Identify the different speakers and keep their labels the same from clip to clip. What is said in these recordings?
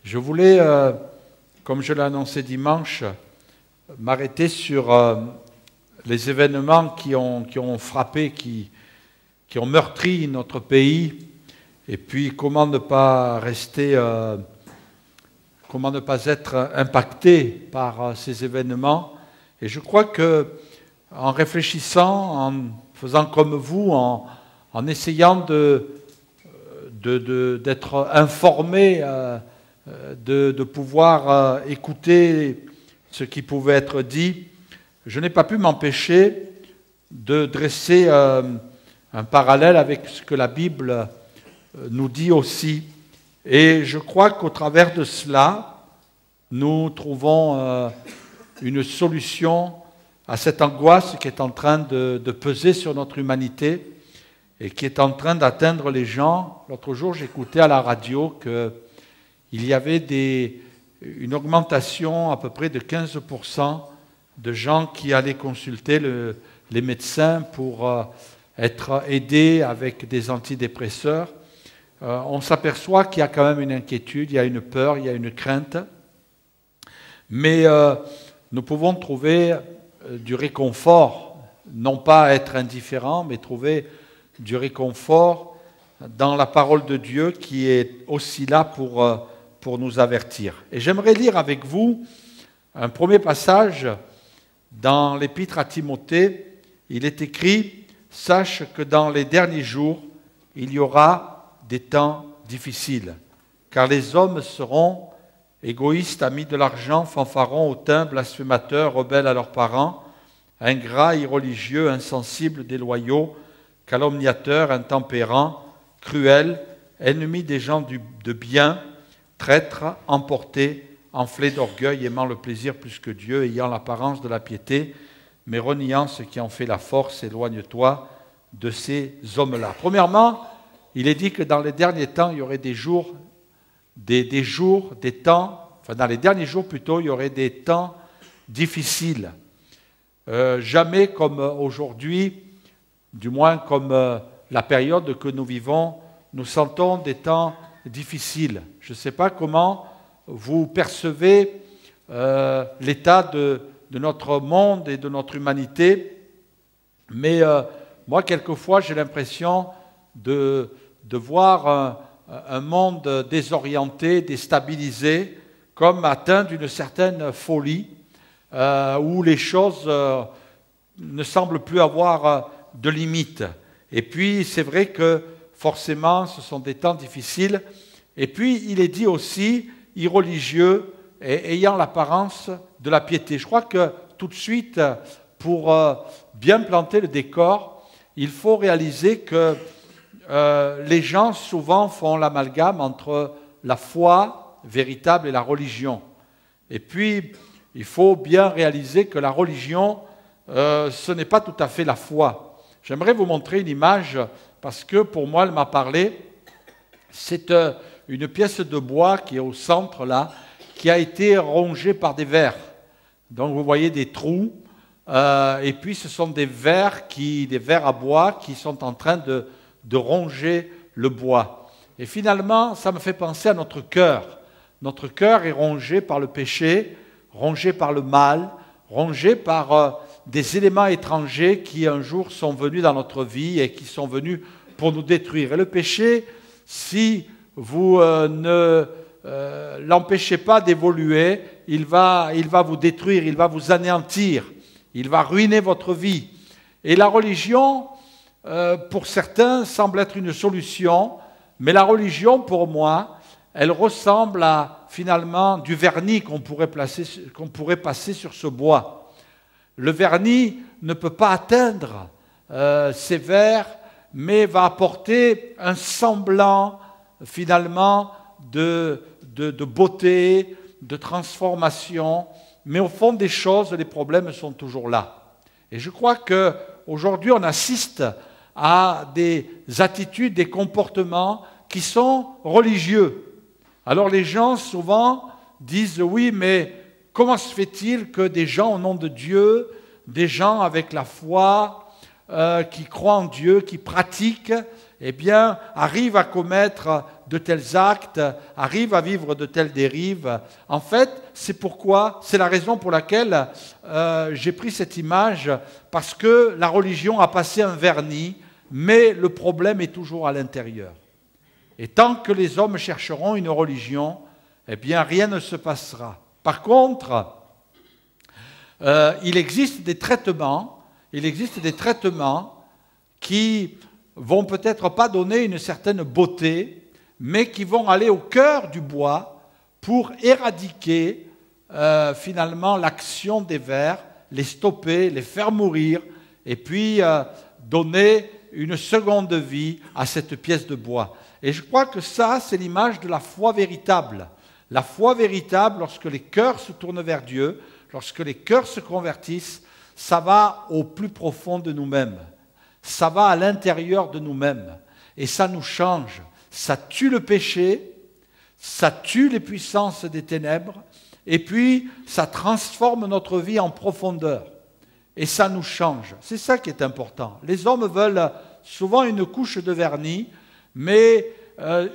Speaker 1: Je voulais, comme je l'ai annoncé dimanche, m'arrêter sur les événements qui ont frappé, qui ont meurtri notre pays, et puis comment ne pas être impacté par ces événements. Et je crois que en réfléchissant, en faisant comme vous, en essayant d'être informé, de pouvoir écouter ce qui pouvait être dit, je n'ai pas pu m'empêcher de dresser un parallèle avec ce que la Bible nous dit aussi. Et je crois qu'au travers de cela, nous trouvons une solution à cette angoisse qui est en train de peser sur notre humanité et qui est en train d'atteindre les gens. L'autre jour, j'écoutais à la radio qu'il y avait une augmentation à peu près de 15% de gens qui allaient consulter les médecins pour être aidés avec des antidépresseurs. On s'aperçoit qu'il y a quand même une inquiétude, il y a une peur, il y a une crainte. Mais nous pouvons trouver du réconfort, non pas être indifférent, mais trouver du réconfort dans la parole de Dieu qui est aussi là pour nous avertir. Et j'aimerais lire avec vous un premier passage dans l'épître à Timothée. Il est écrit « Sache que dans les derniers jours, il y aura des temps difficiles, car les hommes seront égoïstes, amis de l'argent, fanfarons, hautains, blasphémateurs, rebelles à leurs parents, ingrats, irreligieux, insensibles, déloyaux, calomniateurs, intempérants, cruels, ennemis des gens de bien, traîtres, emportés, enflés d'orgueil, aimant le plaisir plus que Dieu, ayant l'apparence de la piété, mais reniant ce qui en fait la force. Éloigne-toi de ces hommes-là. » Premièrement, il est dit que dans les derniers temps, il y aurait des temps, dans les derniers jours plutôt, il y aurait des temps difficiles. Jamais comme aujourd'hui, du moins comme la période que nous vivons, nous sentons des temps difficiles. Je ne sais pas comment vous percevez l'état de notre monde et de notre humanité, mais moi, quelquefois, j'ai l'impression de voir un monde désorienté, déstabilisé, comme atteint d'une certaine folie, où les choses ne semblent plus avoir de limites. Et puis, c'est vrai que forcément, ce sont des temps difficiles. Et puis, il est dit aussi, irreligieux et ayant l'apparence de la piété. Je crois que tout de suite, pour bien planter le décor, il faut réaliser que les gens souvent font l'amalgame entre la foi véritable et la religion. Et puis, il faut bien réaliser que la religion, ce n'est pas tout à fait la foi. J'aimerais vous montrer une image parce que pour moi, elle m'a parlé. C'est une pièce de bois qui est au centre là, qui a été rongée par des vers. Donc vous voyez des trous, et puis ce sont des vers à bois qui sont en train de ronger le bois. Et finalement, ça me fait penser à notre cœur. Notre cœur est rongé par le péché, rongé par le mal, rongé par des éléments étrangers qui un jour sont venus dans notre vie et qui sont venus pour nous détruire. Et le péché, si vous ne l'empêchez pas d'évoluer, il va vous détruire, il va vous anéantir, il va ruiner votre vie. Et la religion, pour certains, semble être une solution, mais la religion, pour moi, elle ressemble à finalement du vernis qu'on pourrait passer sur ce bois. Le vernis ne peut pas atteindre ces vers, mais va apporter un semblant finalement de beauté, de transformation, mais au fond des choses, les problèmes sont toujours là. Et je crois qu'aujourd'hui, on assiste à des attitudes, des comportements qui sont religieux. Alors les gens souvent disent « oui, mais comment se fait-il que des gens au nom de Dieu, des gens avec la foi, qui croient en Dieu, qui pratiquent, eh bien, arrivent à commettre de tels actes, arrivent à vivre de telles dérives. En fait, c'est la raison pour laquelle j'ai pris cette image, parce que la religion a passé un vernis, mais le problème est toujours à l'intérieur. Et tant que les hommes chercheront une religion, eh bien rien ne se passera. Par contre, il existe des traitements qui vont peut-être pas donner une certaine beauté, mais qui vont aller au cœur du bois pour éradiquer finalement l'action des vers, les stopper, les faire mourir, et puis donner une seconde vie à cette pièce de bois. Et je crois que ça, c'est l'image de la foi véritable. La foi véritable, lorsque les cœurs se tournent vers Dieu, lorsque les cœurs se convertissent, ça va au plus profond de nous-mêmes. Ça va à l'intérieur de nous-mêmes. Et ça nous change. Ça tue le péché, ça tue les puissances des ténèbres, et puis ça transforme notre vie en profondeur. Et ça nous change. C'est ça qui est important. Les hommes veulent souvent une couche de vernis, mais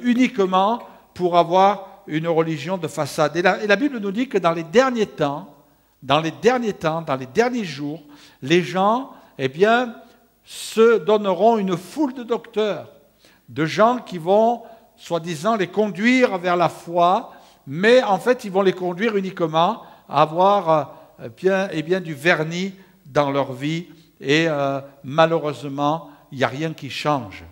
Speaker 1: uniquement pour avoir une religion de façade. Et la Bible nous dit que dans les derniers temps, dans les derniers jours, les gens, eh bien, se donneront une foule de docteurs, de gens qui vont, soi-disant, les conduire vers la foi, mais en fait, ils vont les conduire uniquement à avoir du vernis dans leur vie, et malheureusement, il n'y a rien qui change,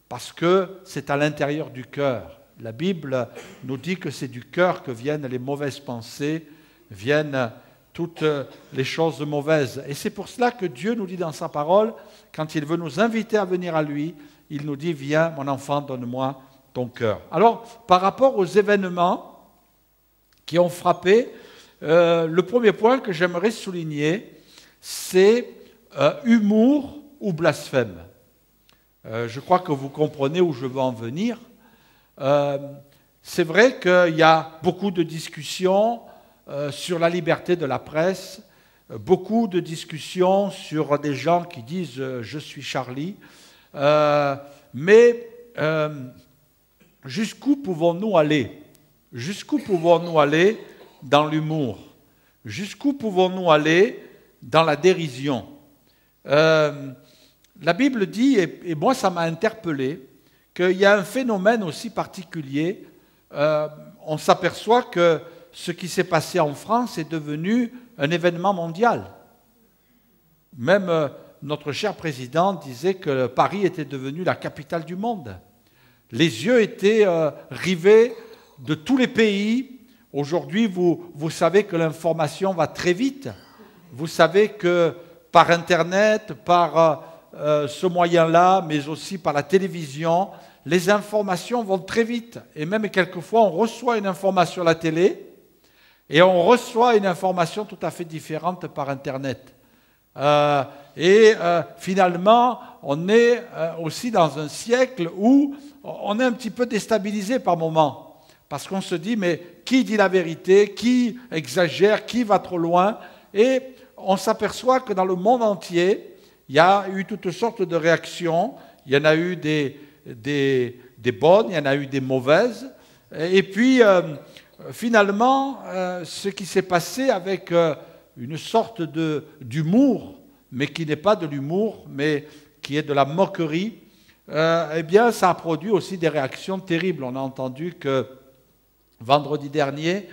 Speaker 1: parce que c'est à l'intérieur du cœur. La Bible nous dit que c'est du cœur que viennent les mauvaises pensées, viennent toutes les choses mauvaises. Et c'est pour cela que Dieu nous dit dans sa parole, quand il veut nous inviter à venir à lui, il nous dit « Viens, mon enfant, donne-moi ton cœur ». Alors, par rapport aux événements qui ont frappé, le premier point que j'aimerais souligner, c'est humour ou blasphème. Je crois que vous comprenez où je veux en venir. C'est vrai qu'il y a beaucoup de discussions sur la liberté de la presse, beaucoup de discussions sur des gens qui disent « je suis Charlie », mais jusqu'où pouvons-nous aller? Jusqu'où pouvons-nous aller dans l'humour? Jusqu'où pouvons-nous aller dans la dérision? La Bible dit, et moi ça m'a interpellé, qu'il y a un phénomène aussi particulier. On s'aperçoit que ce qui s'est passé en France est devenu un événement mondial. Même notre cher président disait que Paris était devenu la capitale du monde. Les yeux étaient rivés de tous les pays. Aujourd'hui, vous savez que l'information va très vite. Vous savez que par Internet, par ce moyen-là, mais aussi par la télévision, les informations vont très vite. Et même quelquefois, on reçoit une information à la télé et on reçoit une information tout à fait différente par Internet. Finalement, on est aussi dans un siècle où on est un petit peu déstabilisé par moments. Parce qu'on se dit, mais qui dit la vérité? Qui exagère? Qui va trop loin? Et on s'aperçoit que dans le monde entier, il y a eu toutes sortes de réactions. Il y en a eu des bonnes, il y en a eu des mauvaises. Et puis, finalement, ce qui s'est passé avec une sorte d'humour, mais qui n'est pas de l'humour, mais qui est de la moquerie, eh bien, ça a produit aussi des réactions terribles. On a entendu que vendredi dernier,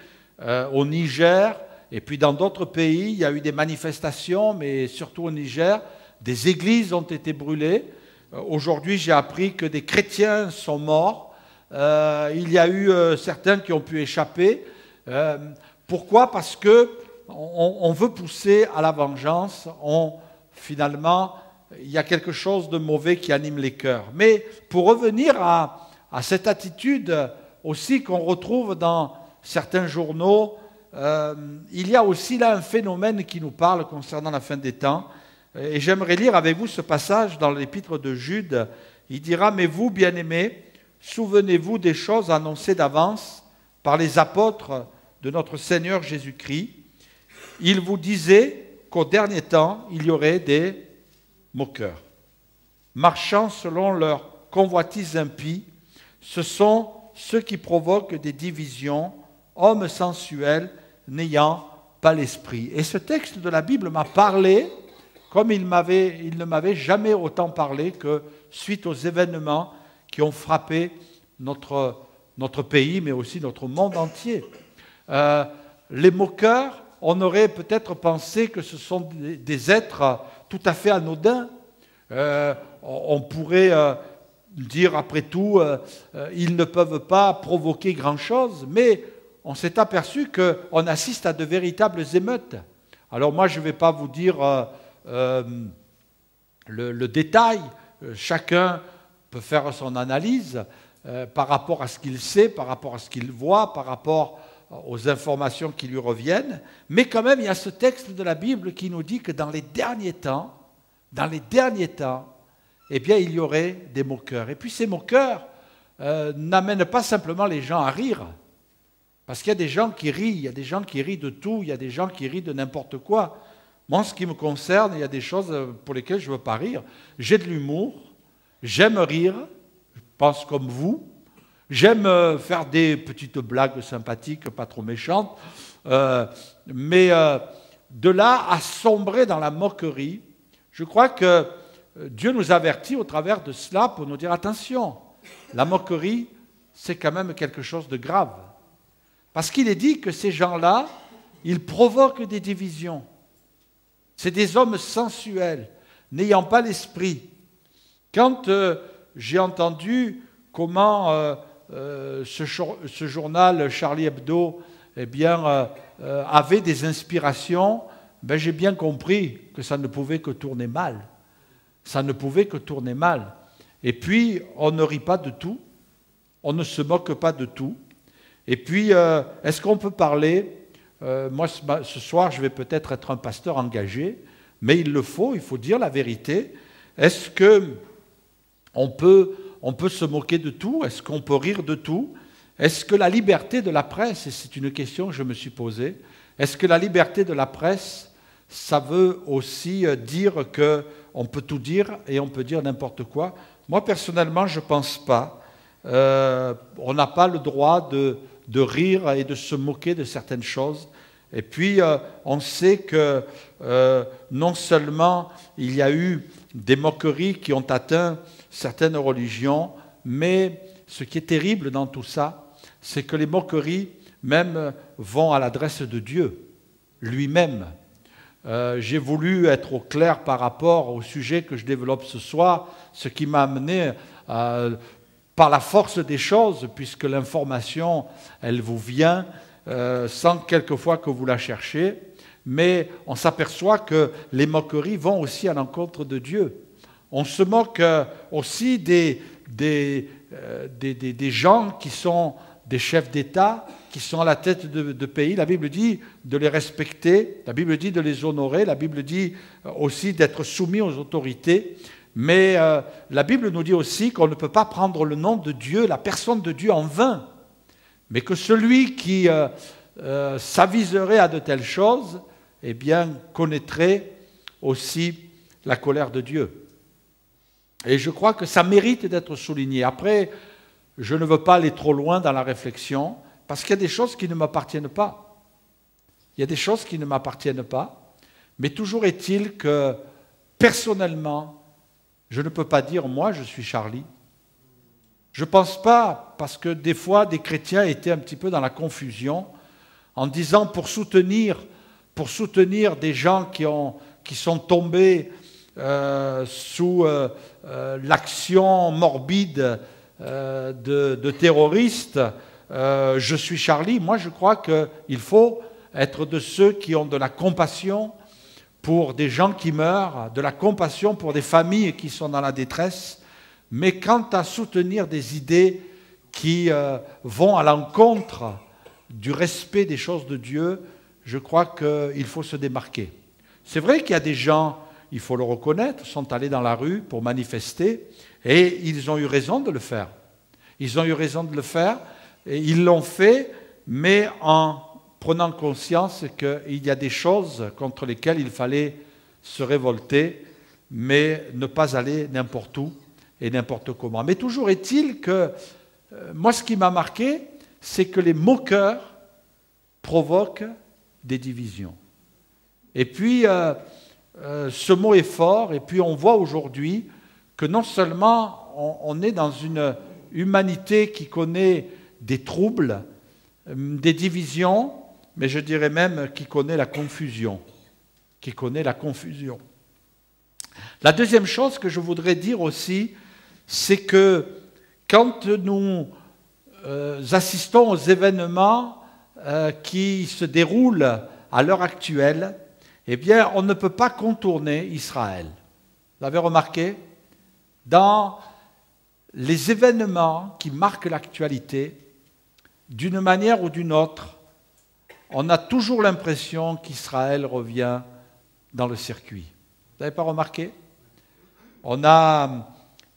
Speaker 1: au Niger, et puis dans d'autres pays, il y a eu des manifestations, mais surtout au Niger, des églises ont été brûlées. Aujourd'hui, j'ai appris que des chrétiens sont morts. Il y a eu certains qui ont pu échapper. Pourquoi? Parce qu'on veut pousser à la vengeance. Finalement, il y a quelque chose de mauvais qui anime les cœurs. Mais pour revenir à cette attitude aussi qu'on retrouve dans certains journaux, il y a aussi là un phénomène qui nous parle concernant la fin des temps. Et j'aimerais lire avec vous ce passage dans l'épître de Jude. Il dira « Mais vous, bien-aimés, souvenez-vous des choses annoncées d'avance par les apôtres de notre Seigneur Jésus-Christ. Ils vous disaient qu'au dernier temps, il y aurait des moqueurs, marchant selon leurs convoitises impies. Ce sont ceux qui provoquent des divisions, hommes sensuels, n'ayant pas l'esprit. Et ce texte de la Bible m'a parlé comme il ne m'avait jamais autant parlé que suite aux événements qui ont frappé notre pays, mais aussi notre monde entier. Les moqueurs, on aurait peut-être pensé que ce sont des êtres tout à fait anodins. On pourrait dire, après tout, ils ne peuvent pas provoquer grand-chose, mais on s'est aperçu qu'on assiste à de véritables émeutes. Alors moi, je ne vais pas vous dire le détail, chacun peut faire son analyse par rapport à ce qu'il sait, par rapport à ce qu'il voit, par rapport aux informations qui lui reviennent, mais quand même il y a ce texte de la Bible qui nous dit que dans les derniers temps, eh bien il y aurait des moqueurs. Et puis ces moqueurs n'amènent pas simplement les gens à rire, parce qu'il y a des gens qui rient, il y a des gens qui rient de tout, il y a des gens qui rient de n'importe quoi. Moi, en ce qui me concerne, il y a des choses pour lesquelles je ne veux pas rire. J'ai de l'humour, j'aime rire, je pense comme vous. J'aime faire des petites blagues sympathiques, pas trop méchantes. Mais de là à sombrer dans la moquerie, je crois que Dieu nous avertit au travers de cela pour nous dire attention, la moquerie, c'est quand même quelque chose de grave. Parce qu'il est dit que ces gens-là, ils provoquent des divisions. C'est des hommes sensuels, n'ayant pas l'esprit. Quand j'ai entendu comment ce journal Charlie Hebdo avait des inspirations, j'ai bien compris que ça ne pouvait que tourner mal. Ça ne pouvait que tourner mal. Et puis, on ne rit pas de tout, on ne se moque pas de tout. Et puis, est-ce qu'on peut parler moi, ce soir, je vais peut-être être un pasteur engagé, mais il faut dire la vérité. Est-ce qu'on peut se moquer de tout? Est-ce qu'on peut rire de tout? Est-ce que la liberté de la presse, et c'est une question que je me suis posée, est-ce que la liberté de la presse, ça veut aussi dire qu'on peut tout dire et on peut dire n'importe quoi? Moi, personnellement, je ne pense pas. On n'a pas le droit de rire et de se moquer de certaines choses. Et puis, on sait que non seulement il y a eu des moqueries qui ont atteint certaines religions, mais ce qui est terrible dans tout ça, c'est que les moqueries même vont à l'adresse de Dieu lui-même. J'ai voulu être au clair par rapport au sujet que je développe ce soir, ce qui m'a amené par la force des choses, puisque l'information, elle vous vient sans quelquefois que vous la cherchiez, mais on s'aperçoit que les moqueries vont aussi à l'encontre de Dieu. On se moque aussi des gens qui sont des chefs d'État, qui sont à la tête de pays. La Bible dit de les respecter, la Bible dit de les honorer, la Bible dit aussi d'être soumis aux autorités. Mais la Bible nous dit aussi qu'on ne peut pas prendre le nom de Dieu, la personne de Dieu en vain, mais que celui qui s'aviserait à de telles choses, eh bien, connaîtrait aussi la colère de Dieu. Et je crois que ça mérite d'être souligné. Après, je ne veux pas aller trop loin dans la réflexion, parce qu'il y a des choses qui ne m'appartiennent pas. Il y a des choses qui ne m'appartiennent pas, mais toujours est-il que, personnellement, je ne peux pas dire, moi, je suis Charlie. Je ne pense pas, parce que des fois, des chrétiens étaient un petit peu dans la confusion, en disant pour soutenir des gens qui sont tombés sous l'action morbide de terroristes, je suis Charlie. Moi, je crois qu'il faut être de ceux qui ont de la compassion pour des gens qui meurent, de la compassion pour des familles qui sont dans la détresse. Mais quant à soutenir des idées qui vont à l'encontre du respect des choses de Dieu, je crois qu'il faut se démarquer. C'est vrai qu'il y a des gens, il faut le reconnaître, sont allés dans la rue pour manifester et ils ont eu raison de le faire. Ils ont eu raison de le faire et ils l'ont fait, mais en prenant conscience qu'il y a des choses contre lesquelles il fallait se révolter, mais ne pas aller n'importe où et n'importe comment. Mais toujours est-il que moi, ce qui m'a marqué, c'est que les moqueurs provoquent des divisions. Et puis, ce mot est fort, et puis on voit aujourd'hui que non seulement on est dans une humanité qui connaît des troubles, des divisions, mais je dirais même qui connaît la confusion. Qui connaît la confusion. La deuxième chose que je voudrais dire aussi, c'est que quand nous assistons aux événements qui se déroulent à l'heure actuelle, eh bien, on ne peut pas contourner Israël. Vous l'avez remarqué? Dans les événements qui marquent l'actualité, d'une manière ou d'une autre, on a toujours l'impression qu'Israël revient dans le circuit. Vous n'avez pas remarqué? On a,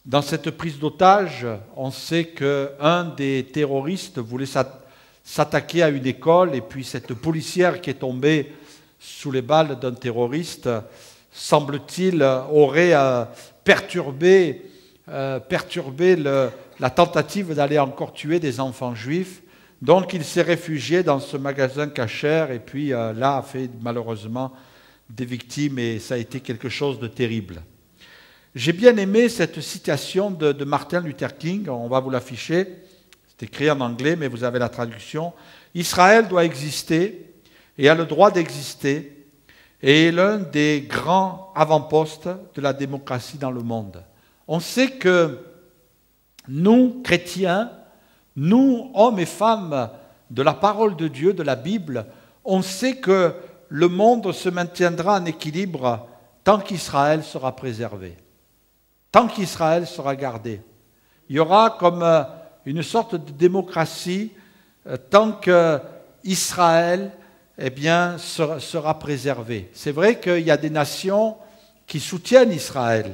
Speaker 1: dans cette prise d'otage, on sait qu'un des terroristes voulait s'attaquer à une école et puis cette policière qui est tombée sous les balles d'un terroriste, semble-t-il, aurait perturbé la tentative d'aller encore tuer des enfants juifs. Donc il s'est réfugié dans ce magasin cachère et puis là a fait malheureusement des victimes et ça a été quelque chose de terrible. J'ai bien aimé cette citation de Martin Luther King, on va vous l'afficher, c'est écrit en anglais mais vous avez la traduction. Israël doit exister et a le droit d'exister et est l'un des grands avant-postes de la démocratie dans le monde. On sait que nous, chrétiens, nous, hommes et femmes de la parole de Dieu, de la Bible, on sait que le monde se maintiendra en équilibre tant qu'Israël sera préservé, tant qu'Israël sera gardé. Il y aura comme une sorte de démocratie tant qu'Israël sera préservé. C'est vrai qu'il y a des nations qui soutiennent Israël.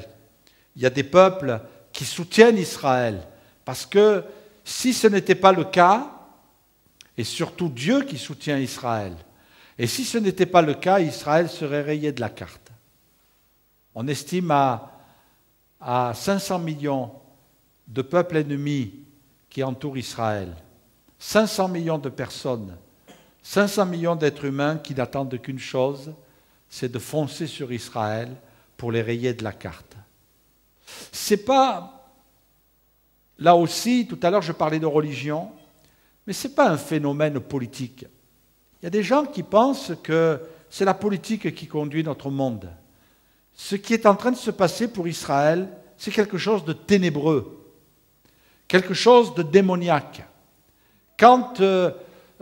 Speaker 1: Il y a des peuples qui soutiennent Israël. Parce que si ce n'était pas le cas, et surtout Dieu qui soutient Israël, et si ce n'était pas le cas, Israël serait rayé de la carte. On estime à 500 millions de peuples ennemis qui entourent Israël. 500 millions de personnes, 500 millions d'êtres humains qui n'attendent qu'une chose, c'est de foncer sur Israël pour les rayer de la carte. C'est pas, là aussi, tout à l'heure je parlais de religion, mais ce n'est pas un phénomène politique. Il y a des gens qui pensent que c'est la politique qui conduit notre monde. Ce qui est en train de se passer pour Israël, c'est quelque chose de ténébreux, quelque chose de démoniaque. Quand,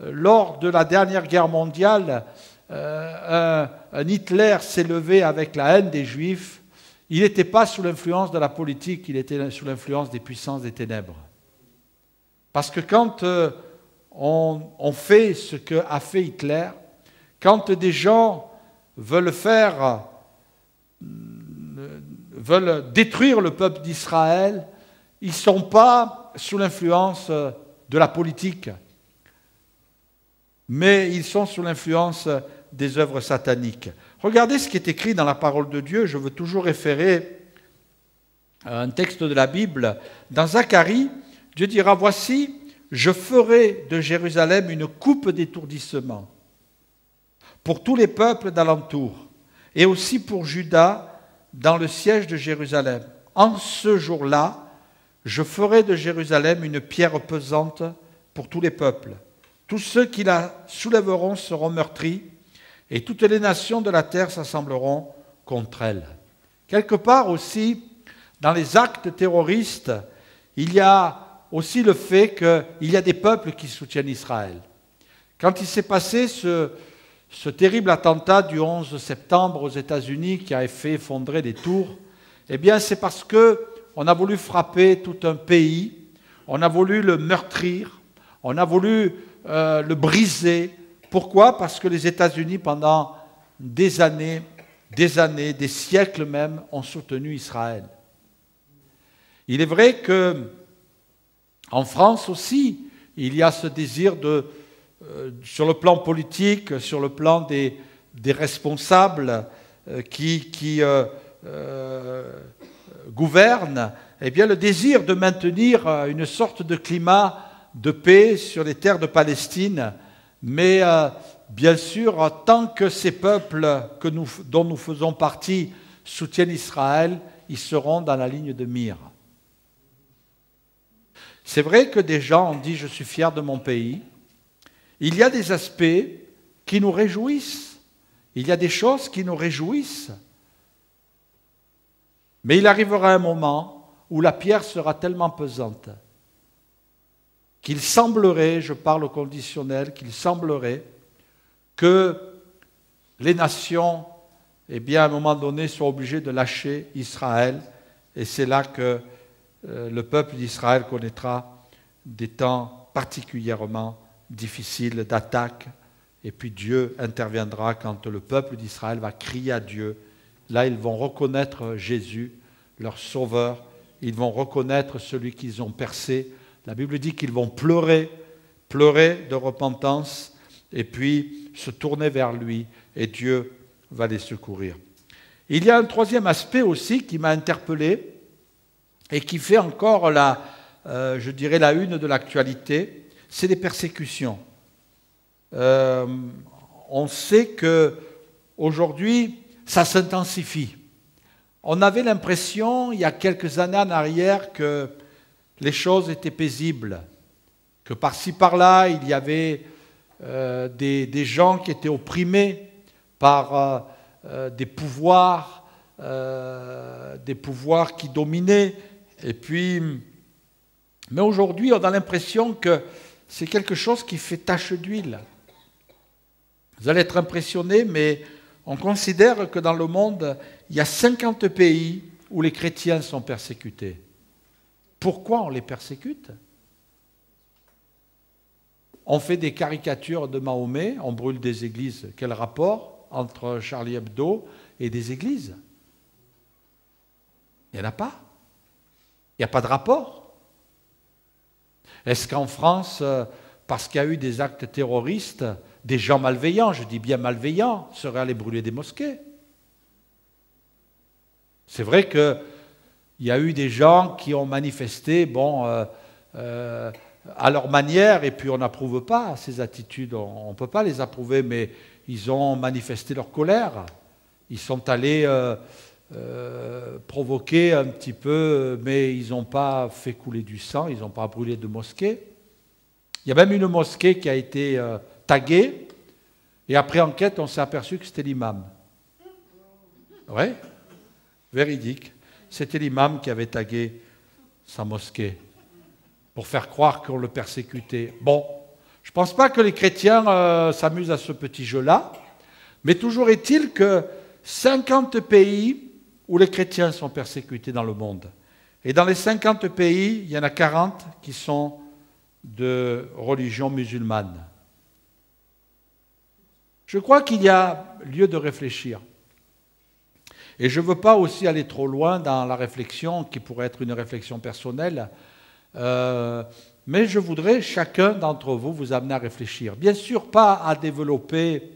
Speaker 1: lors de la dernière guerre mondiale, un Hitler s'est levé avec la haine des Juifs, il n'était pas sous l'influence de la politique, il était sous l'influence des puissances des ténèbres. Parce que quand on fait ce qu'a fait Hitler, quand des gens veulent détruire le peuple d'Israël, ils ne sont pas sous l'influence de la politique, mais ils sont sous l'influence des œuvres sataniques. Regardez ce qui est écrit dans la parole de Dieu. Je veux toujours référer à un texte de la Bible. Dans Zacharie, Dieu dira « Voici, je ferai de Jérusalem une coupe d'étourdissement pour tous les peuples d'alentour, et aussi pour Juda dans le siège de Jérusalem. En ce jour-là, je ferai de Jérusalem une pierre pesante pour tous les peuples. Tous ceux qui la soulèveront seront meurtris, et toutes les nations de la terre s'assembleront contre elle. » Quelque part aussi, dans les actes terroristes, il y a aussi le fait qu'il y a des peuples qui soutiennent Israël. Quand il s'est passé ce terrible attentat du 11 septembre aux États-Unis qui a fait effondrer les tours, eh bien c'est parce qu'on a voulu frapper tout un pays, on a voulu le meurtrir, on a voulu le briser. Pourquoi? Parce que les États-Unis, pendant des années, des siècles même, ont soutenu Israël. Il est vrai que en France aussi, il y a ce désir sur le plan politique, sur le plan des responsables qui gouvernent, eh bien, le désir de maintenir une sorte de climat de paix sur les terres de Palestine, mais bien sûr, tant que ces peuples dont nous faisons partie soutiennent Israël, ils seront dans la ligne de mire. C'est vrai que des gens ont dit « je suis fier de mon pays ». Il y a des aspects qui nous réjouissent. Il y a des choses qui nous réjouissent. Mais il arrivera un moment où la pierre sera tellement pesante qu'il semblerait, je parle au conditionnel, qu'il semblerait que les nations, eh bien, à un moment donné, soient obligées de lâcher Israël. Et c'est là que le peuple d'Israël connaîtra des temps particulièrement difficiles d'attaque. Et puis Dieu interviendra quand le peuple d'Israël va crier à Dieu. Là, ils vont reconnaître Jésus, leur sauveur. Ils vont reconnaître celui qu'ils ont percé. La Bible dit qu'ils vont pleurer de repentance, et puis se tourner vers lui, et Dieu va les secourir. Il y a un troisième aspect aussi qui m'a interpellé, et qui fait encore je dirais la une de l'actualité, c'est les persécutions. On sait qu'aujourd'hui, ça s'intensifie. On avait l'impression, il y a quelques années en arrière, que les choses étaient paisibles, que par-ci par-là, il y avait des gens qui étaient opprimés par des pouvoirs qui dominaient. Et puis, mais aujourd'hui, on a l'impression que c'est quelque chose qui fait tache d'huile. Vous allez être impressionnés, mais on considère que dans le monde, il y a 50 pays où les chrétiens sont persécutés. Pourquoi on les persécute? On fait des caricatures de Mahomet, on brûle des églises. Quel rapport entre Charlie Hebdo et des églises? Il n'y en a pas. Il n'y a pas de rapport. Est-ce qu'en France, parce qu'il y a eu des actes terroristes, des gens malveillants, je dis bien malveillants, seraient allés brûler des mosquées? C'est vrai qu'il y a eu des gens qui ont manifesté, à leur manière, et puis on n'approuve pas ces attitudes, on ne peut pas les approuver, mais ils ont manifesté leur colère. Ils sont allés provoquer un petit peu, mais ils n'ont pas fait couler du sang, ils n'ont pas brûlé de mosquée. Il y a même une mosquée qui a été taguée, et après enquête, on s'est aperçu que c'était l'imam. Oui, véridique. C'était l'imam qui avait tagué sa mosquée pour faire croire qu'on le persécutait. Bon, je ne pense pas que les chrétiens s'amusent à ce petit jeu-là, mais toujours est-il que 50 pays où les chrétiens sont persécutés dans le monde. Et dans les 50 pays, il y en a 40 qui sont de religion musulmane. Je crois qu'il y a lieu de réfléchir. Et je ne veux pas aussi aller trop loin dans la réflexion, qui pourrait être une réflexion personnelle, mais je voudrais, chacun d'entre vous, vous amener à réfléchir. Bien sûr, pas à développer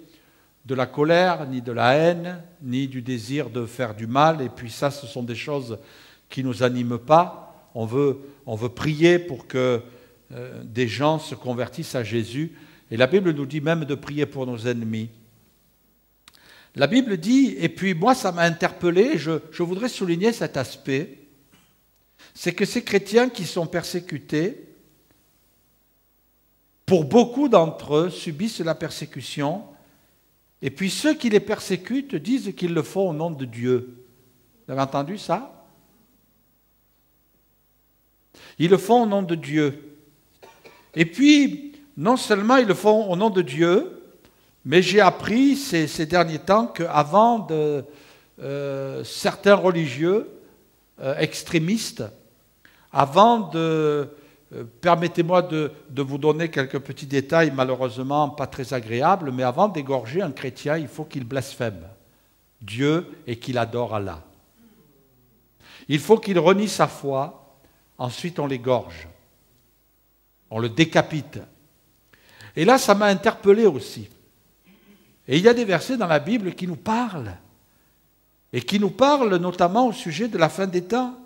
Speaker 1: de la colère, ni de la haine, ni du désir de faire du mal, et puis ça, ce sont des choses qui ne nous animent pas. On veut prier pour que des gens se convertissent à Jésus, et la Bible nous dit même de prier pour nos ennemis. La Bible dit, et puis moi ça m'a interpellé, je voudrais souligner cet aspect, c'est que ces chrétiens qui sont persécutés, pour beaucoup d'entre eux, subissent la persécution, et puis ceux qui les persécutent disent qu'ils le font au nom de Dieu. Vous avez entendu ça? Ils le font au nom de Dieu. Et puis, non seulement ils le font au nom de Dieu, mais j'ai appris ces derniers temps qu'avant certains religieux extrémistes, avant de... permettez-moi de vous donner quelques petits détails, malheureusement pas très agréables, mais avant d'égorger un chrétien, il faut qu'il blasphème Dieu et qu'il adore Allah. Il faut qu'il renie sa foi, ensuite on l'égorge, on le décapite. Et là, ça m'a interpellé aussi. Et il y a des versets dans la Bible qui nous parlent, et qui nous parlent notamment au sujet de la fin des temps.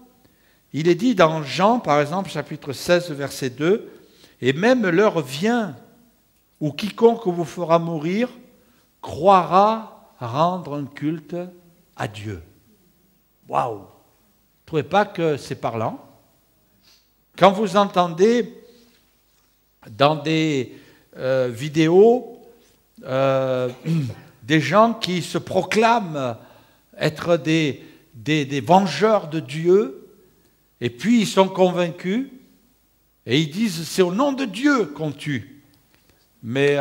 Speaker 1: Il est dit dans Jean, par exemple, chapitre 16, verset 2, « Et même l'heure vient où quiconque vous fera mourir croira rendre un culte à Dieu. » Waouh! Vous ne trouvez pas que c'est parlant? Quand vous entendez dans des vidéos des gens qui se proclament être des vengeurs de Dieu, et puis ils sont convaincus, et ils disent c'est au nom de Dieu qu'on tue. Mais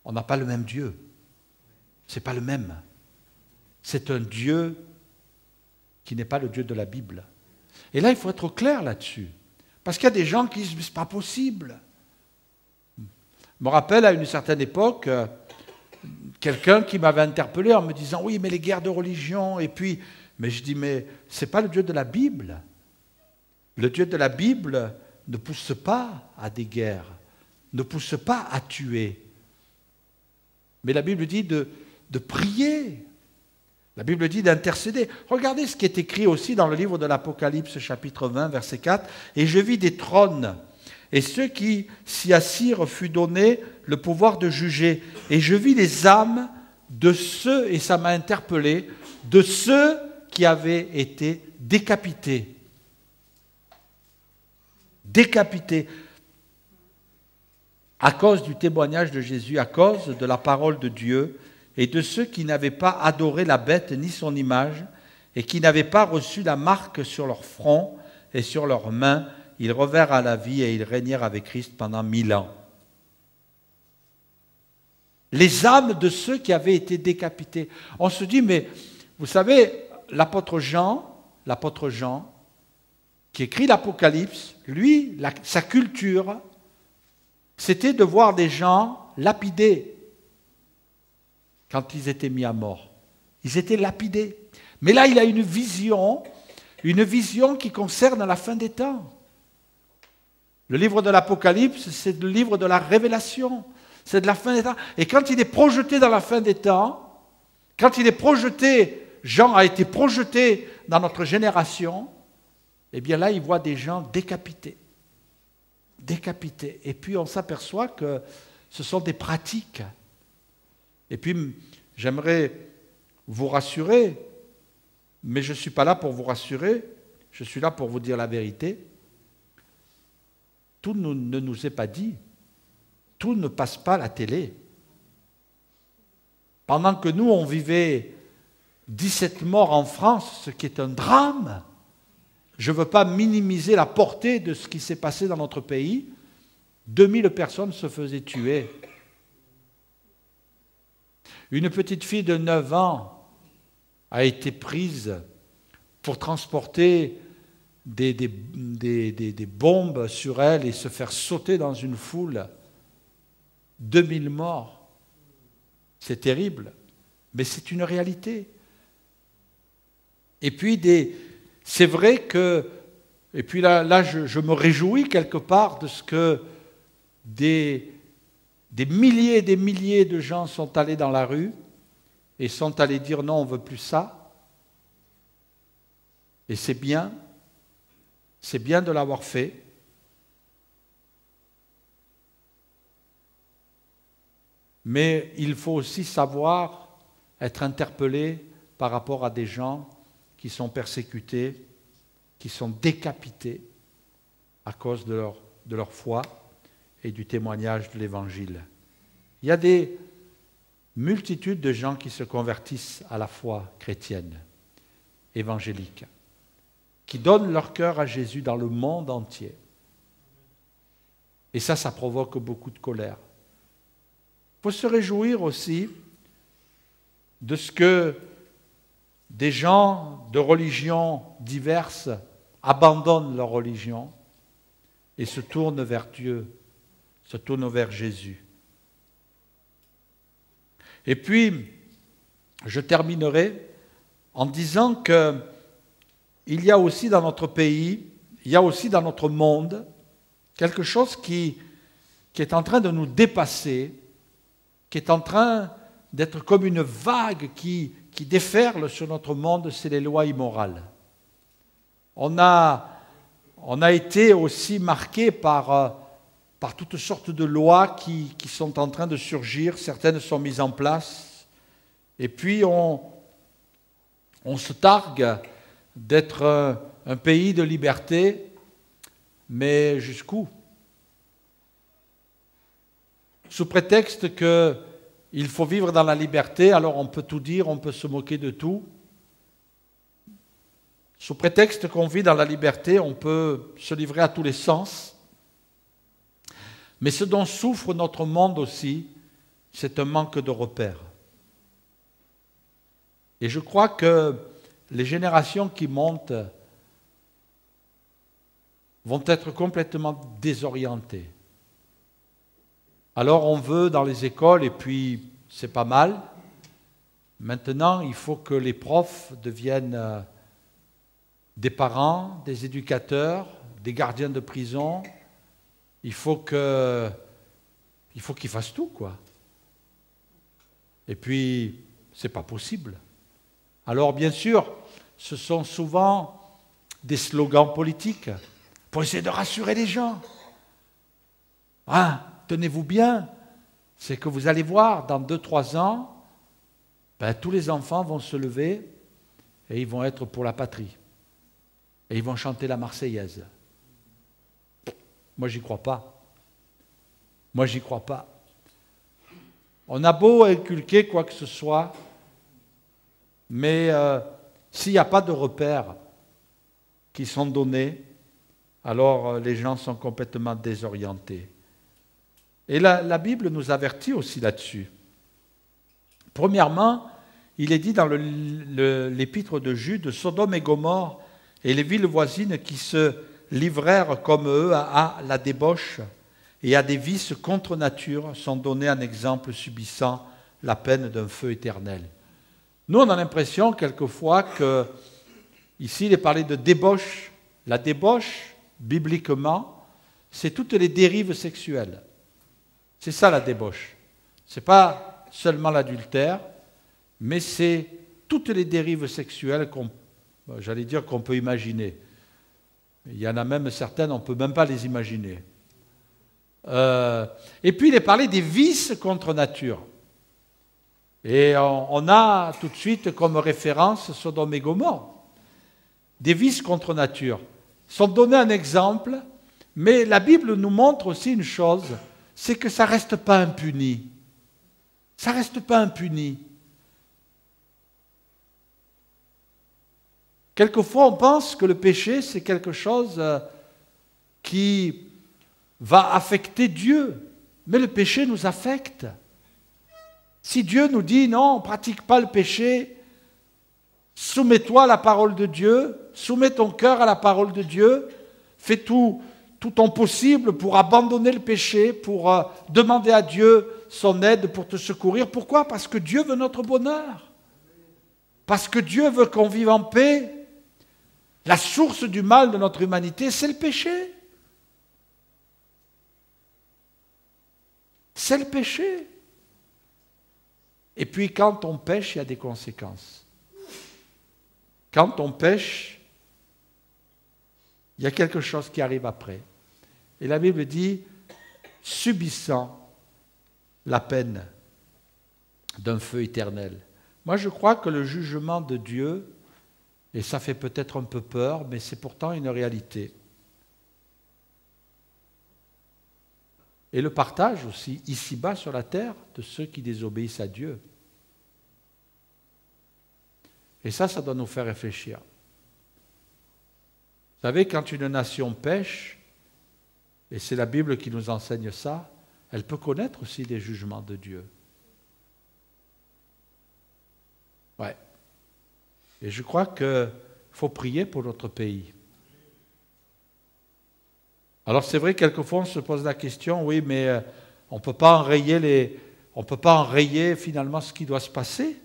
Speaker 1: on n'a pas le même Dieu. Ce n'est pas le même. C'est un Dieu qui n'est pas le Dieu de la Bible. Et là, il faut être clair là-dessus. Parce qu'il y a des gens qui disent mais ce n'est pas possible. Je me rappelle à une certaine époque, quelqu'un qui m'avait interpellé en me disant oui, mais les guerres de religion, et puis, mais je dis mais ce n'est pas le Dieu de la Bible. Le Dieu de la Bible ne pousse pas à des guerres, ne pousse pas à tuer. Mais la Bible dit de prier. La Bible dit d'intercéder. Regardez ce qui est écrit aussi dans le livre de l'Apocalypse, chapitre 20, verset 4. « Et je vis des trônes, et ceux qui s'y assirent fut donné le pouvoir de juger. Et je vis les âmes de ceux, et ça m'a interpellé, de ceux qui avaient été décapités. » Décapités. À cause du témoignage de Jésus, à cause de la parole de Dieu, et de ceux qui n'avaient pas adoré la bête ni son image, et qui n'avaient pas reçu la marque sur leur front et sur leurs mains, ils revinrent à la vie et ils régnèrent avec Christ pendant 1000 ans. Les âmes de ceux qui avaient été décapités. On se dit, mais vous savez, l'apôtre Jean, qui écrit l'Apocalypse, lui, sa culture, c'était de voir des gens lapidés quand ils étaient mis à mort. Ils étaient lapidés. Mais là, il a une vision qui concerne la fin des temps. Le livre de l'Apocalypse, c'est le livre de la révélation. C'est de la fin des temps. Et quand il est projeté dans la fin des temps, quand il est projeté, Jean a été projeté dans notre génération, eh bien là, il voit des gens décapités. Décapités. Et puis on s'aperçoit que ce sont des pratiques. Et puis, j'aimerais vous rassurer, mais je ne suis pas là pour vous rassurer, je suis là pour vous dire la vérité. Tout ne nous est pas dit. Tout ne passe pas à la télé. Pendant que nous, on vivait 17 morts en France, ce qui est un drame, je ne veux pas minimiser la portée de ce qui s'est passé dans notre pays, 2000 personnes se faisaient tuer. Une petite fille de 9 ans a été prise pour transporter des bombes sur elle et se faire sauter dans une foule. 2000 morts. C'est terrible, mais c'est une réalité. Et puis, c'est vrai que, et puis là je me réjouis quelque part de ce que des milliers et des milliers de gens sont allés dans la rue et sont allés dire non, on ne veut plus ça. Et c'est bien de l'avoir fait. Mais il faut aussi savoir être interpellé par rapport à des gens qui sont persécutés, qui sont décapités à cause de leur foi et du témoignage de l'Évangile. Il y a des multitudes de gens qui se convertissent à la foi chrétienne, évangélique, qui donnent leur cœur à Jésus dans le monde entier. Et ça provoque beaucoup de colère. Il faut se réjouir aussi de ce que des gens de religions diverses abandonnent leur religion et se tournent vers Dieu, se tournent vers Jésus. Et puis, je terminerai en disant qu'il y a aussi dans notre pays, il y a aussi dans notre monde, quelque chose qui est en train de nous dépasser, qui est en train d'être comme une vague qui déferle sur notre monde, c'est les lois immorales. on a été aussi marqué par toutes sortes de lois qui sont en train de surgir. Certaines sont mises en place. Et puis, on se targue d'être un pays de liberté, mais jusqu'où? Sous prétexte qu'il faut vivre dans la liberté, alors on peut tout dire, on peut se moquer de tout. Sous prétexte qu'on vit dans la liberté, on peut se livrer à tous les sens. Mais ce dont souffre notre monde aussi, c'est un manque de repères. Et je crois que les générations qui montent vont être complètement désorientées. Alors on veut dans les écoles, et puis c'est pas mal. Maintenant, il faut que les profs deviennent des parents, des éducateurs, des gardiens de prison. Il faut qu'ils fassent tout, quoi. Et puis, c'est pas possible. Alors, bien sûr, ce sont souvent des slogans politiques pour essayer de rassurer les gens. Ah, tenez-vous bien, c'est que vous allez voir, dans 2-3 ans, tous les enfants vont se lever et ils vont être pour la patrie. Et ils vont chanter la Marseillaise. Moi, j'y crois pas. Moi, j'y crois pas. On a beau inculquer quoi que ce soit, mais s'il n'y a pas de repères qui sont donnés, alors les gens sont complètement désorientés. Et la Bible nous avertit aussi là-dessus. Premièrement, il est dit dans l'épître de Jude, Sodome et Gomorrhe et les villes voisines qui se livrèrent comme eux à la débauche et à des vices contre nature sont donnés en exemple subissant la peine d'un feu éternel. Nous, on a l'impression quelquefois que ici il est parlé de débauche. La débauche, bibliquement, c'est toutes les dérives sexuelles. C'est ça la débauche. Ce n'est pas seulement l'adultère, mais c'est toutes les dérives sexuelles qu'on peut imaginer. Il y en a même certaines, on ne peut même pas les imaginer. Et puis il est parlé des vices contre nature. Et on a tout de suite comme référence Sodome et Gomorrhe. Des vices contre nature. Sont donnés un exemple, mais la Bible nous montre aussi une chose, c'est que ça ne reste pas impuni. Ça ne reste pas impuni. Quelquefois, on pense que le péché, c'est quelque chose qui va affecter Dieu. Mais le péché nous affecte. Si Dieu nous dit non, ne pratique pas le péché, soumets-toi à la parole de Dieu, soumets ton cœur à la parole de Dieu, fais tout ton possible pour abandonner le péché, pour demander à Dieu son aide, pour te secourir. Pourquoi? Parce que Dieu veut notre bonheur. Parce que Dieu veut qu'on vive en paix. La source du mal de notre humanité, c'est le péché. C'est le péché. Et puis quand on pêche, il y a des conséquences. Quand on pêche, il y a quelque chose qui arrive après. Et la Bible dit, subissant la peine d'un feu éternel. Moi, je crois que le jugement de Dieu, et ça fait peut-être un peu peur, mais c'est pourtant une réalité. Et le partage aussi, ici-bas sur la terre, de ceux qui désobéissent à Dieu. Et ça doit nous faire réfléchir. Vous savez, quand une nation pêche, et c'est la Bible qui nous enseigne ça, elle peut connaître aussi des jugements de Dieu. Ouais. Et je crois qu'il faut prier pour notre pays. Alors c'est vrai, quelquefois on se pose la question, oui, mais on ne peut pas enrayer finalement ce qui doit se passer,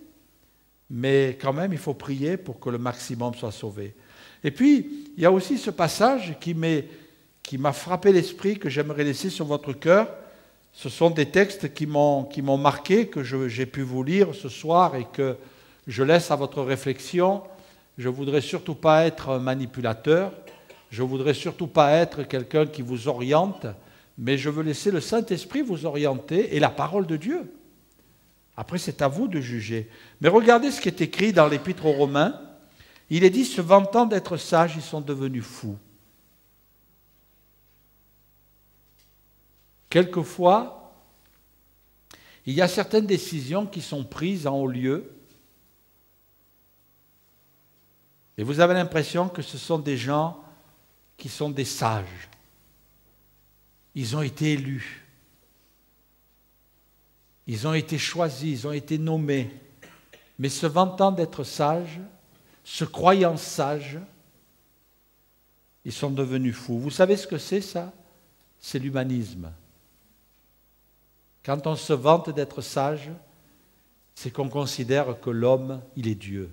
Speaker 1: mais quand même il faut prier pour que le maximum soit sauvé. Et puis, il y a aussi ce passage qui m'a frappé l'esprit, que j'aimerais laisser sur votre cœur. Ce sont des textes qui m'ont marqué, que j'ai pu vous lire ce soir et que je laisse à votre réflexion. je ne voudrais surtout pas être un manipulateur, je ne voudrais surtout pas être quelqu'un qui vous oriente, mais je veux laisser le Saint-Esprit vous orienter et la parole de Dieu. Après, c'est à vous de juger. Mais regardez ce qui est écrit dans l'Épître aux Romains. Il est dit, se vantant d'être sages, ils sont devenus fous. Quelquefois, il y a certaines décisions qui sont prises en haut lieu, et vous avez l'impression que ce sont des gens qui sont des sages. Ils ont été élus. Ils ont été choisis, ils ont été nommés. Mais se vantant d'être sages, se croyant sages, ils sont devenus fous. Vous savez ce que c'est ça? C'est l'humanisme. Quand on se vante d'être sage, c'est qu'on considère que l'homme, il est Dieu.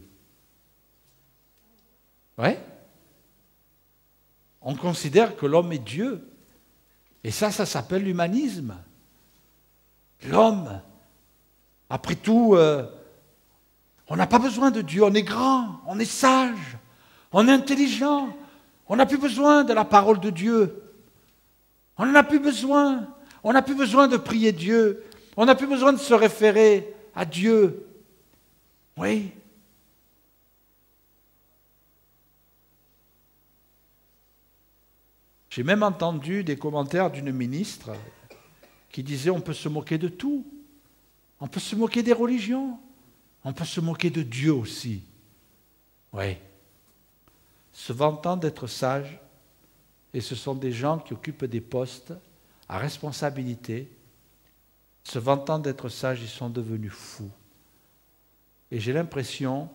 Speaker 1: Ouais? On considère que l'homme est Dieu. Et ça s'appelle l'humanisme. L'homme, après tout, on n'a pas besoin de Dieu, on est grand, on est sage, on est intelligent, on n'a plus besoin de la parole de Dieu. On n'en a plus besoin, on n'a plus besoin de prier Dieu, on n'a plus besoin de se référer à Dieu. Oui. J'ai même entendu des commentaires d'une ministre qui disait on peut se moquer de tout. On peut se moquer des religions. On peut se moquer de Dieu aussi. Oui. Se vantant d'être sage, et ce sont des gens qui occupent des postes à responsabilité, se vantant d'être sages, ils sont devenus fous. Et j'ai l'impression,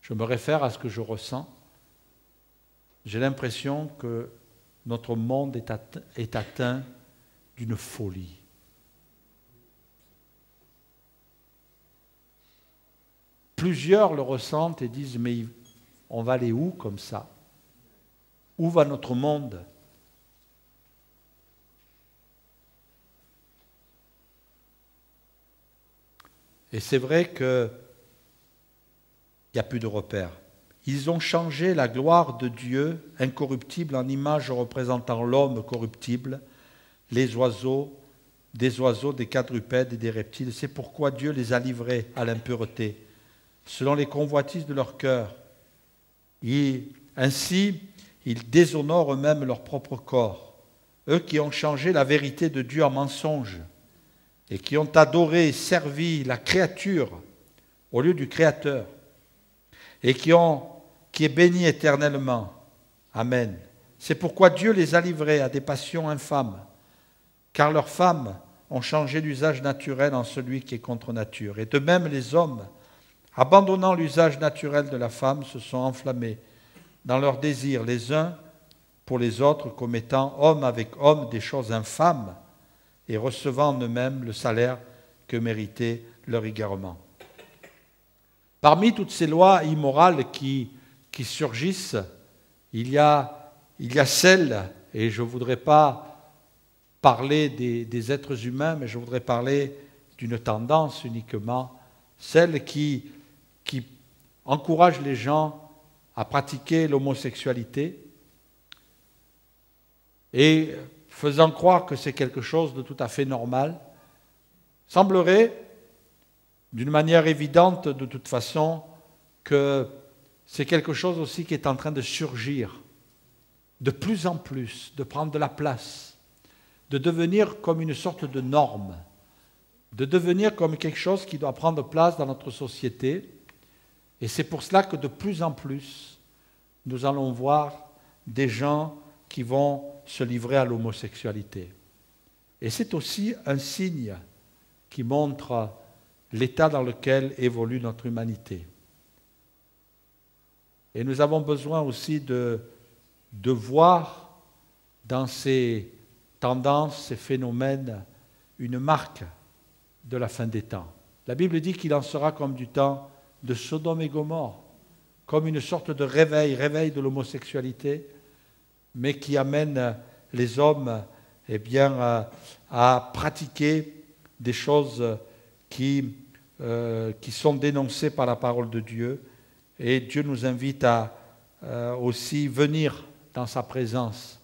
Speaker 1: je me réfère à ce que je ressens, j'ai l'impression que notre monde est atteint d'une folie. Plusieurs le ressentent et disent, mais on va aller où comme ça? Où va notre monde? Et c'est vrai qu'il n'y a plus de repères. Ils ont changé la gloire de Dieu, incorruptible, en image représentant l'homme corruptible, les oiseaux, des quadrupèdes et des reptiles. C'est pourquoi Dieu les a livrés à l'impureté, selon les convoitises de leur cœur. Ainsi, ils déshonorent eux-mêmes leur propre corps, eux qui ont changé la vérité de Dieu en mensonge et qui ont adoré et servi la créature au lieu du Créateur et qui est béni éternellement. Amen. C'est pourquoi Dieu les a livrés à des passions infâmes, car leurs femmes ont changé l'usage naturel en celui qui est contre nature. Et de même, les hommes, abandonnant l'usage naturel de la femme, se sont enflammés dans leurs désirs les uns pour les autres, commettant homme avec homme des choses infâmes et recevant en eux-mêmes le salaire que méritait leur égarement. Parmi toutes ces lois immorales qui surgissent, il y a celles, et je ne voudrais pas parler des êtres humains, mais je voudrais parler d'une tendance uniquement, celle qui encourage les gens à pratiquer l'homosexualité et faisant croire que c'est quelque chose de tout à fait normal, semblerait, d'une manière évidente de toute façon, que c'est quelque chose aussi qui est en train de surgir de plus en plus, de prendre de la place, de devenir comme une sorte de norme, de devenir comme quelque chose qui doit prendre place dans notre société. Et c'est pour cela que de plus en plus, nous allons voir des gens qui vont se livrer à l'homosexualité. Et c'est aussi un signe qui montre l'état dans lequel évolue notre humanité. Et nous avons besoin aussi de voir dans ces tendances, ces phénomènes, une marque de la fin des temps. La Bible dit qu'il en sera comme du temps de Sodome et Gomorrhe, comme une sorte de réveil de l'homosexualité, mais qui amène les hommes à pratiquer des choses qui sont dénoncées par la parole de Dieu Et Dieu nous invite à aussi venir dans sa présence.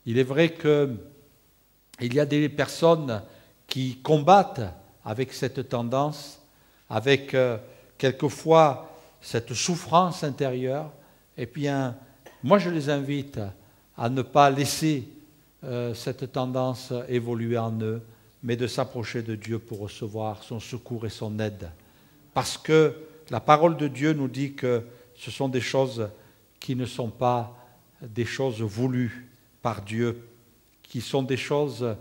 Speaker 1: Il est vrai qu'il y a des personnes qui combattent avec cette tendance, avec quelquefois cette souffrance intérieure. Et bien, moi je les invite à ne pas laisser cette tendance évoluer en eux, mais de s'approcher de Dieu pour recevoir son secours et son aide. Parce que la parole de Dieu nous dit que ce sont des choses qui ne sont pas des choses voulues par Dieu, qui sont des choses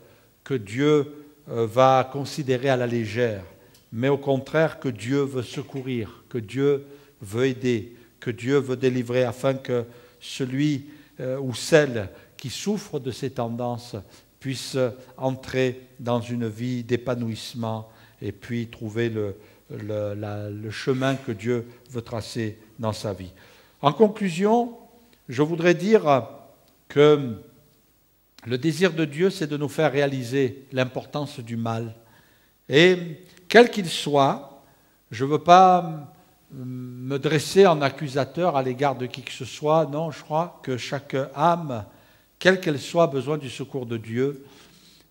Speaker 1: que Dieu va considérer à la légère, mais au contraire que Dieu veut secourir, que Dieu veut aider, que Dieu veut délivrer, afin que celui ou celle qui souffre de ces tendances puisse entrer dans une vie d'épanouissement et puis trouver le chemin que Dieu veut tracer dans sa vie. En conclusion, je voudrais dire que le désir de Dieu, c'est de nous faire réaliser l'importance du mal. Et quel qu'il soit, je ne veux pas me dresser en accusateur à l'égard de qui que ce soit. Non, je crois que chaque âme, quelle qu'elle soit, a besoin du secours de Dieu.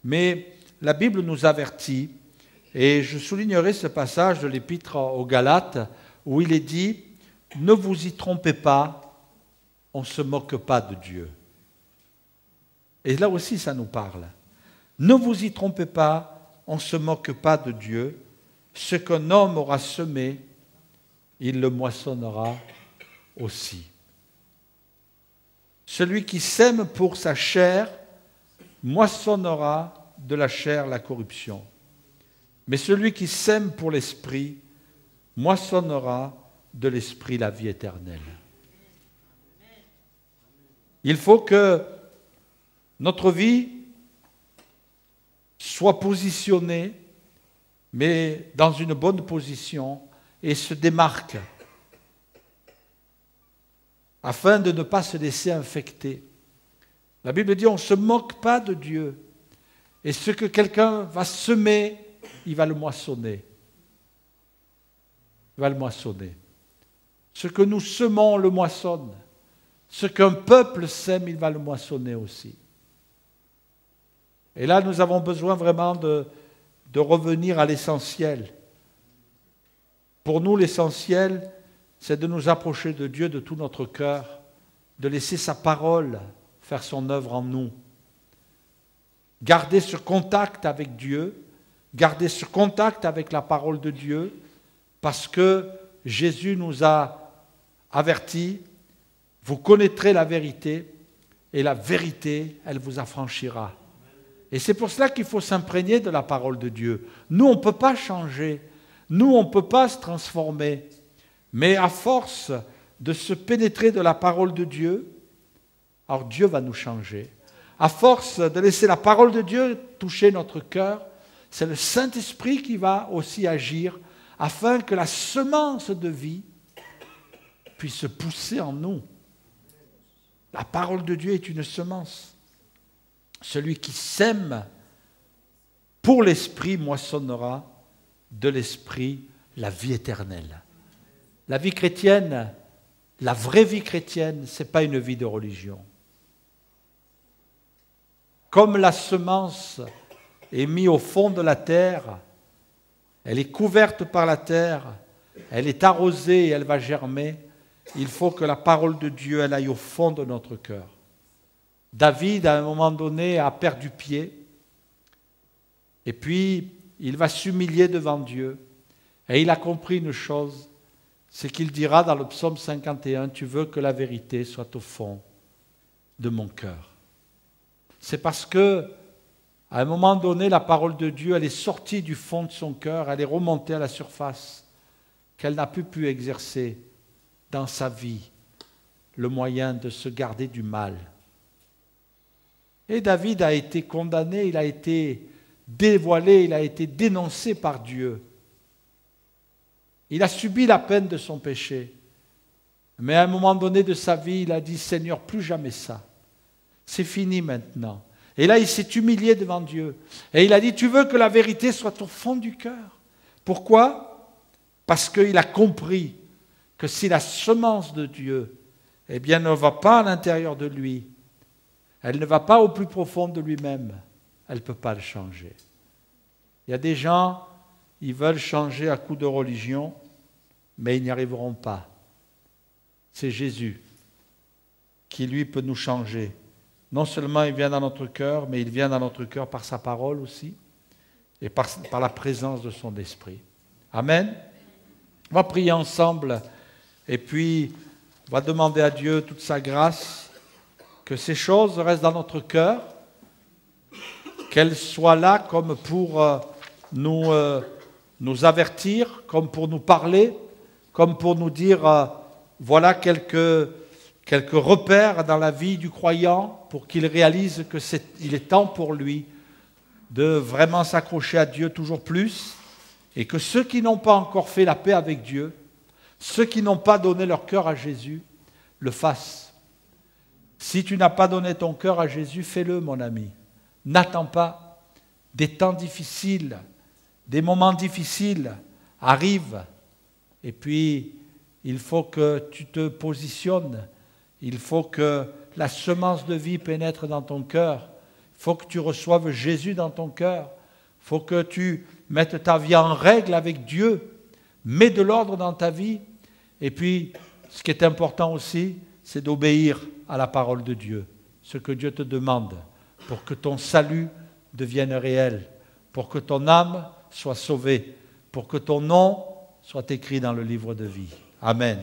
Speaker 1: Mais la Bible nous avertit, et je soulignerai ce passage de l'Épître aux Galates, où il est dit « Ne vous y trompez pas, on ne se moque pas de Dieu ». Et là aussi, ça nous parle. Ne vous y trompez pas, on ne se moque pas de Dieu. Ce qu'un homme aura semé, il le moissonnera aussi. Celui qui sème pour sa chair moissonnera de la chair la corruption. Mais celui qui sème pour l'esprit moissonnera de l'esprit la vie éternelle. Il faut que notre vie soit positionnée, mais dans une bonne position, et se démarque, afin de ne pas se laisser infecter. La Bible dit, on ne se moque pas de Dieu. Et ce que quelqu'un va semer, il va le moissonner. Il va le moissonner. Ce que nous semons, on le moissonne. Ce qu'un peuple sème, il va le moissonner aussi. Et là, nous avons besoin vraiment de revenir à l'essentiel. Pour nous, l'essentiel, c'est de nous approcher de Dieu de tout notre cœur, de laisser sa parole faire son œuvre en nous. Garder ce contact avec Dieu, garder ce contact avec la parole de Dieu, parce que Jésus nous a avertis, vous connaîtrez la vérité, et la vérité, elle vous affranchira. Et c'est pour cela qu'il faut s'imprégner de la parole de Dieu. Nous, on ne peut pas changer. Nous, on ne peut pas se transformer. Mais à force de se pénétrer de la parole de Dieu, alors Dieu va nous changer. À force de laisser la parole de Dieu toucher notre cœur, c'est le Saint-Esprit qui va aussi agir afin que la semence de vie puisse pousser en nous. La parole de Dieu est une semence. Celui qui sème pour l'esprit moissonnera de l'esprit la vie éternelle. La vie chrétienne, la vraie vie chrétienne, ce n'est pas une vie de religion. Comme la semence est mise au fond de la terre, elle est couverte par la terre, elle est arrosée et elle va germer, il faut que la parole de Dieu elle aille au fond de notre cœur. David, à un moment donné, a perdu pied, et puis il va s'humilier devant Dieu, et il a compris une chose, c'est qu'il dira dans le psaume 51, « Tu veux que la vérité soit au fond de mon cœur. » C'est parce que, à un moment donné, la parole de Dieu, elle est sortie du fond de son cœur, elle est remontée à la surface, qu'elle n'a plus pu exercer dans sa vie le moyen de se garder du mal. Et David a été condamné, il a été dévoilé, il a été dénoncé par Dieu. Il a subi la peine de son péché. Mais à un moment donné de sa vie, il a dit, Seigneur, plus jamais ça. C'est fini maintenant. Et là, il s'est humilié devant Dieu. Et il a dit, tu veux que la vérité soit au fond du cœur. Pourquoi ? Parce qu'il a compris que si la semence de Dieu, eh bien, ne va pas à l'intérieur de lui, elle ne va pas au plus profond de lui-même, elle ne peut pas le changer. Il y a des gens, ils veulent changer à coup de religion, mais ils n'y arriveront pas. C'est Jésus qui, lui, peut nous changer. Non seulement il vient dans notre cœur, mais il vient dans notre cœur par sa parole aussi, et par la présence de son esprit. Amen. On va prier ensemble, et puis on va demander à Dieu toute sa grâce, que ces choses restent dans notre cœur, qu'elles soient là comme pour nous avertir, comme pour nous parler, comme pour nous dire, voilà quelques repères dans la vie du croyant pour qu'il réalise qu'il est temps pour lui de vraiment s'accrocher à Dieu toujours plus, et que ceux qui n'ont pas encore fait la paix avec Dieu, ceux qui n'ont pas donné leur cœur à Jésus, le fassent. Si tu n'as pas donné ton cœur à Jésus, fais-le, mon ami. N'attends pas. Des temps difficiles, des moments difficiles arrivent, et puis il faut que tu te positionnes, il faut que la semence de vie pénètre dans ton cœur, il faut que tu reçoives Jésus dans ton cœur, il faut que tu mettes ta vie en règle avec Dieu, mets de l'ordre dans ta vie, et puis ce qui est important aussi, c'est d'obéir à la parole de Dieu, ce que Dieu te demande pour que ton salut devienne réel, pour que ton âme soit sauvée, pour que ton nom soit écrit dans le livre de vie. Amen.